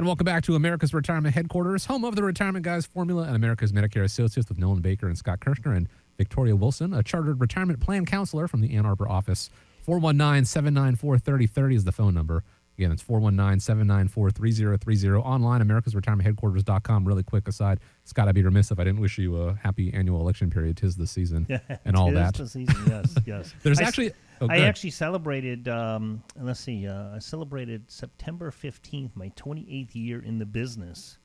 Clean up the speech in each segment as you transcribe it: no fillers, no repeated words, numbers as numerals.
And welcome back to America's Retirement Headquarters, home of the Retirement Guys formula and America's Medicare Associates with Nolan Baker and Scott Kirshner and Victoria Wilson, a chartered retirement plan counselor from the Ann Arbor office. 419-794-3030 is the phone number. Again, it's 419-794-3030. Online, americasretirementheadquarters.com. Really quick aside, Scott, I'd be remiss if I didn't wish you a happy annual election period. 'Tis the season and all that. 'Tis the season, yes, yes. I actually celebrated, I celebrated September 15th, my 28th year in the business.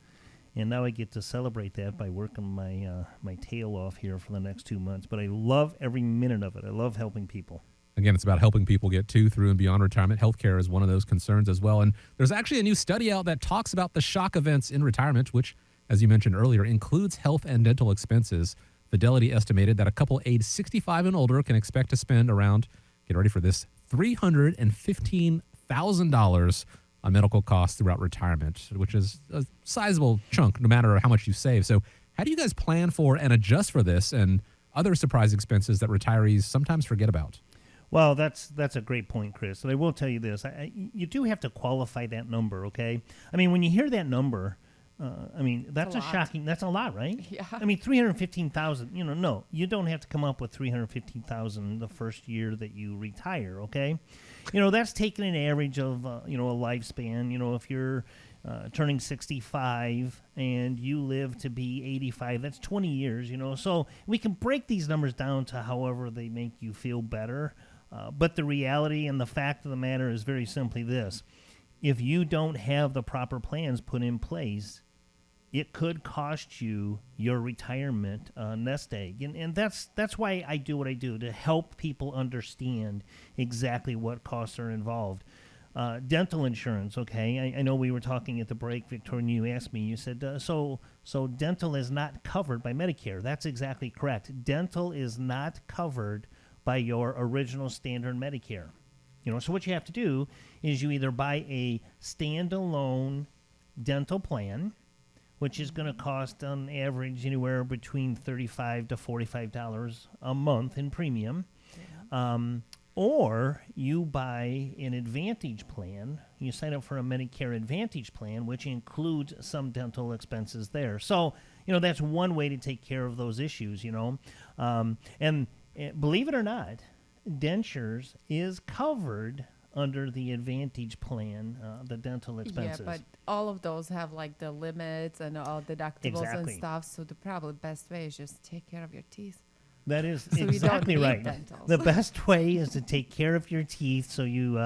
And now I get to celebrate that by working my tail off here for the next 2 months. But I love every minute of it. I love helping people. Again, it's about helping people get to, through, and beyond retirement. Healthcare is one of those concerns as well. And there's actually a new study out that talks about the shock events in retirement, which, as you mentioned earlier, includes health and dental expenses. Fidelity estimated that a couple aged 65 and older can expect to spend around, get ready for this, $315,000 on medical costs throughout retirement, which is a sizable chunk no matter how much you save. So how do you guys plan for and adjust for this and other surprise expenses that retirees sometimes forget about? Well, that's a great point, Chris. And I will tell you this. You do have to qualify that number, okay? I mean, when you hear that number, that's a shocking, that's a lot, right? Yeah. I mean, 315,000, no, you don't have to come up with 315,000 the first year that you retire, okay? That's taking an average of, a lifespan. If you're turning 65 and you live to be 85, that's 20 years, So we can break these numbers down to however they make you feel better. But the reality and the fact of the matter is very simply this. If you don't have the proper plans put in place, it could cost you your retirement nest egg. And that's why I do what I do, to help people understand exactly what costs are involved. Dental insurance, okay. I know we were talking at the break, Victoria, and you asked me, you said, so dental is not covered by Medicare. That's exactly correct. Dental is not covered by your original standard Medicare. So what you have to do is you either buy a standalone dental plan, which is going to cost on average anywhere between $35 to $45 a month in premium, or you buy an Advantage plan. You sign up for a Medicare Advantage plan, which includes some dental expenses there. So, that's one way to take care of those issues, and believe it or not, dentures is covered under the Advantage plan, the dental expenses. Yeah, but all of those have like the limits and all deductibles and stuff. So the probably best way is just take care of your teeth. That is so exactly right. Dentals. The best way is to take care of your teeth. So you,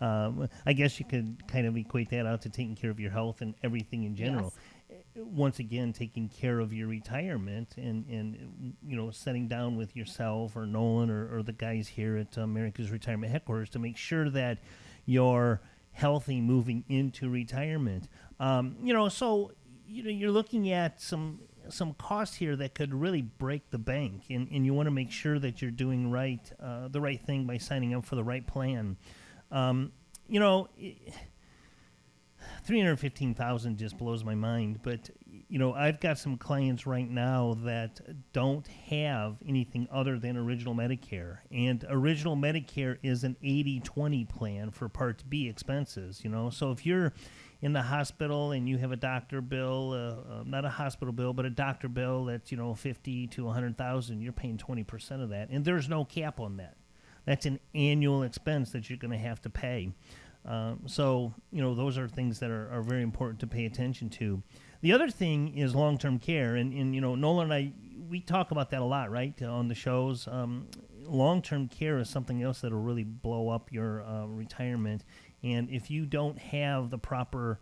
I guess you could kind of equate that out to taking care of your health and everything in general. Yes. Once again, taking care of your retirement and sitting down with yourself or Nolan or the guys here at America's Retirement Headquarters to make sure that you're healthy moving into retirement. So you're looking at some costs here that could really break the bank, and you want to make sure that you're doing the right thing by signing up for the right plan. $315,000 just blows my mind, but I've got some clients right now that don't have anything other than Original Medicare, and Original Medicare is an 80-20 plan for Part B expenses. So if you're in the hospital and you have a doctor bill, not a hospital bill, but a doctor bill that's $50,000 to $100,000, you're paying 20% of that, and there's no cap on that. That's an annual expense that you're going to have to pay. So those are things that are very important to pay attention to. The other thing is long-term care, and Nolan and I, we talk about that a lot, right, on the shows. Long-term care is something else that will really blow up your retirement, and if you don't have the proper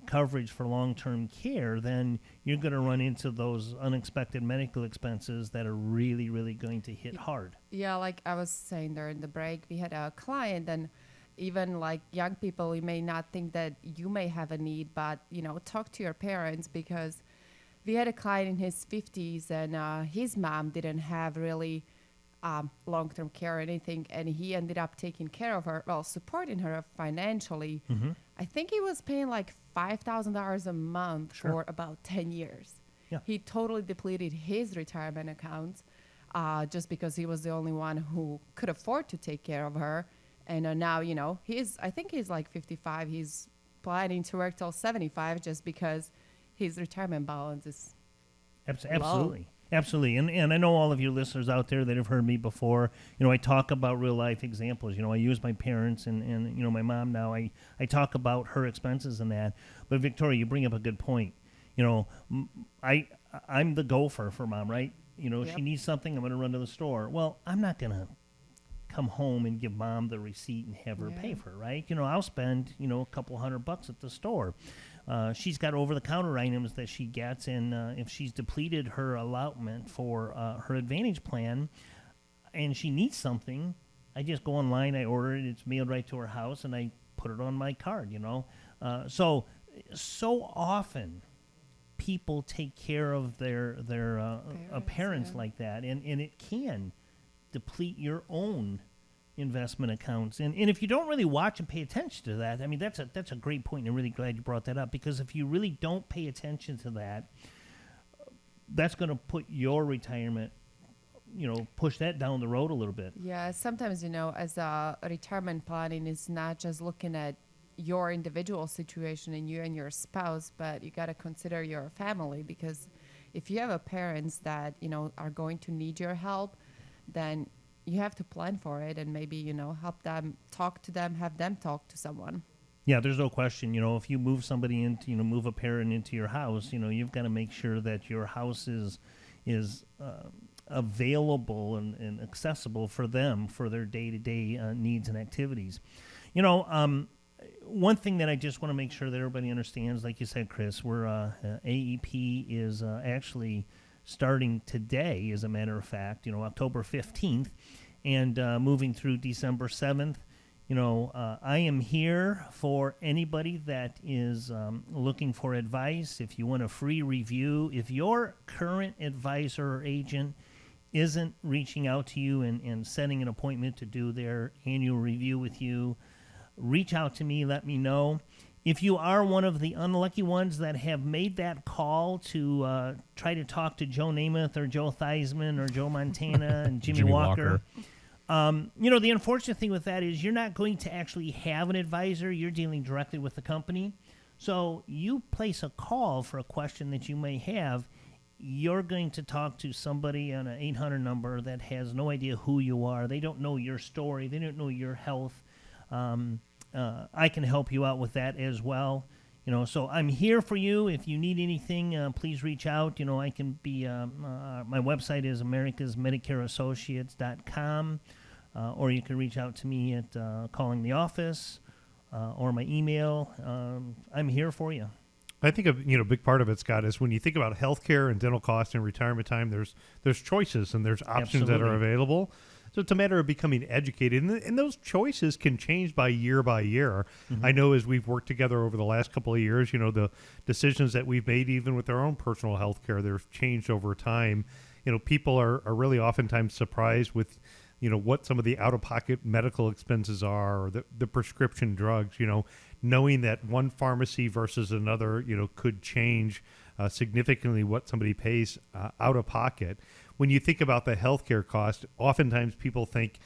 coverage for long-term care, then you're going to run into those unexpected medical expenses that are really, really going to hit hard. Yeah, like I was saying during the break, we had a client, and even like young people, you may not think that you may have a need, but, talk to your parents, because we had a client in his 50s and his mom didn't have really long-term care or anything, and he ended up taking care of her, supporting her financially. Mm-hmm. I think he was paying like $5,000 a month for about 10 years. Yeah. He totally depleted his retirement accounts just because he was the only one who could afford to take care of her. And now, I think he's like 55. He's planning to work till 75 just because his retirement balance is Absolutely. Absolutely. And I know all of you listeners out there that have heard me before, I talk about real life examples. I use my parents and my mom now. I talk about her expenses and that. But Victoria, you bring up a good point. I'm the gopher for Mom, right? Yep. She needs something, I'm going to run to the store. Well, I'm not going to come home and give Mom the receipt and have her pay for it, right? I'll spend, a couple $100 at the store. She's got over-the-counter items that she gets, and if she's depleted her allotment for her Advantage plan and she needs something, I just go online, I order it, it's mailed right to her house, and I put it on my card, So often people take care of their parents like that, and it can deplete your own investment accounts. And if you don't really watch and pay attention to that, I mean, that's a great point, and I'm really glad you brought that up, because if you really don't pay attention to that, that's going to put your retirement, push that down the road a little bit. Yeah, sometimes, as a retirement planning is not just looking at your individual situation and you and your spouse, but you got to consider your family, because if you have a parents that, are going to need your help, then you have to plan for it and maybe, help them, talk to them, have them talk to someone. Yeah, there's no question. If you move somebody into, move a parent into your house, you've got to make sure that your house is available and accessible for them for their day-to-day needs and activities. One thing that I just want to make sure that everybody understands, like you said, Chris, we're AEP is actually starting today, as a matter of fact, October 15th, and moving through December 7th. I am here for anybody that is looking for advice. If you want a free review, if your current advisor or agent isn't reaching out to you and setting an appointment to do their annual review with you, reach out to me, let me know. If you are one of the unlucky ones that have made that call to try to talk to Joe Namath or Joe Theismann or Joe Montana and Jimmy Walker. The unfortunate thing with that is you're not going to actually have an advisor. You're dealing directly with the company. So you place a call for a question that you may have. You're going to talk to somebody on an 800 number that has no idea who you are. They don't know your story. They don't know your health. I can help you out with that as well. So I'm here for you. If you need anything, please reach out. I can be, my website is Americasretirementheadquarters.com, or you can reach out to me at calling the office or my email. I'm here for you. I think a big part of it, Scott, is when you think about healthcare and dental costs and retirement time, there's choices and there's options that are available. So it's a matter of becoming educated, and those choices can change by year. Mm-hmm. I know as we've worked together over the last couple of years, the decisions that we've made, even with our own personal health care, they've changed over time. People are really oftentimes surprised with, what some of the out-of-pocket medical expenses are, or the prescription drugs, knowing that one pharmacy versus another, could change significantly what somebody pays out of pocket. When you think about the healthcare cost, oftentimes people think,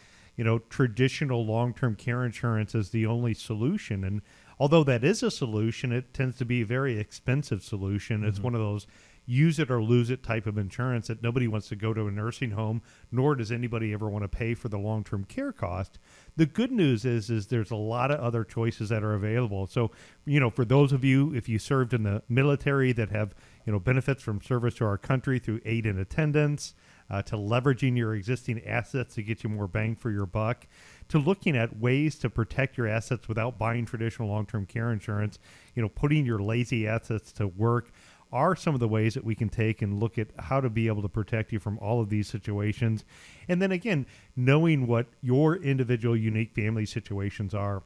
traditional long-term care insurance is the only solution. And although that is a solution, it tends to be a very expensive solution. Mm-hmm. It's one of those use it or lose it type of insurance that nobody wants to go to a nursing home, nor does anybody ever want to pay for the long-term care cost. The good news is there's a lot of other choices that are available. So, for those of you, if you served in the military that have, benefits from service to our country through aid and attendance, to leveraging your existing assets to get you more bang for your buck, to looking at ways to protect your assets without buying traditional long-term care insurance, putting your lazy assets to work, are some of the ways that we can take and look at how to be able to protect you from all of these situations. And then again, knowing what your individual unique family situations are.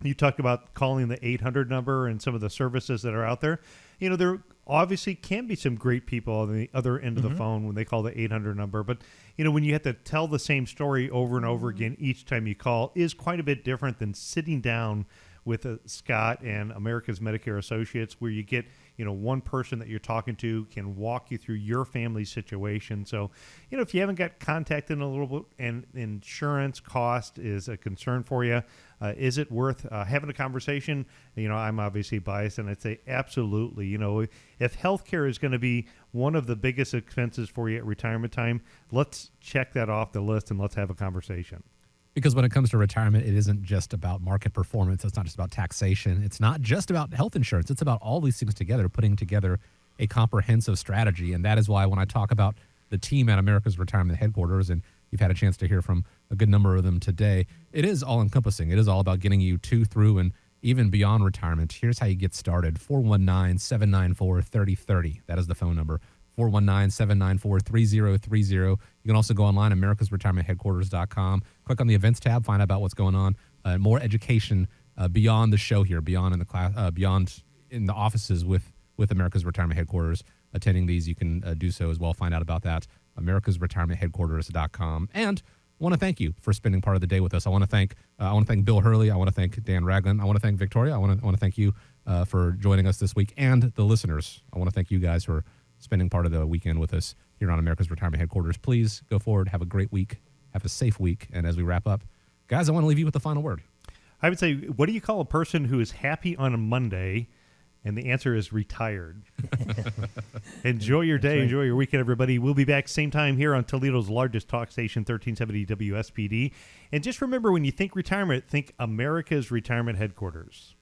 You talked about calling the 800 number and some of the services that are out there. There obviously can be some great people on the other end of the phone when they call the 800 number. But, when you have to tell the same story over and over again each time you call is quite a bit different than sitting down with Scott and America's Medicare Associates, where you get, one person that you're talking to can walk you through your family situation. So, if you haven't got contacted in a little bit and insurance cost is a concern for you, is it worth having a conversation? I'm obviously biased, and I'd say absolutely. If healthcare is going to be one of the biggest expenses for you at retirement time, let's check that off the list and let's have a conversation. Because when it comes to retirement, it isn't just about market performance. It's not just about taxation. It's not just about health insurance. It's about all these things together, putting together a comprehensive strategy. And that is why when I talk about the team at America's Retirement Headquarters, and you've had a chance to hear from a good number of them today, it is all encompassing. It is all about getting you to, through, and even beyond retirement. Here's how you get started. 419-794-3030. That is the phone number. 419-794-3030. You can also go online, americasretirementheadquarters.com. Click on the events tab, find out about what's going on. More education beyond the show here, beyond in the class, beyond in the offices with America's Retirement Headquarters. Attending these, you can do so as well. Find out about that, americasretirementheadquarters.com. And I want to thank you for spending part of the day with us. I want to thank Bill Hurley. I want to thank Dan Ragland. I want to thank Victoria. I want to thank you for joining us this week, and the listeners. I want to thank you guys for spending part of the weekend with us here on America's Retirement Headquarters. Please go forward, have a great week, have a safe week. And as we wrap up, guys, I want to leave you with the final word. I would say, what do you call a person who is happy on a Monday? And the answer is retired. Enjoy your day. Right. Enjoy your weekend, everybody. We'll be back same time here on Toledo's largest talk station, 1370 WSPD. And just remember, when you think retirement, think America's Retirement Headquarters.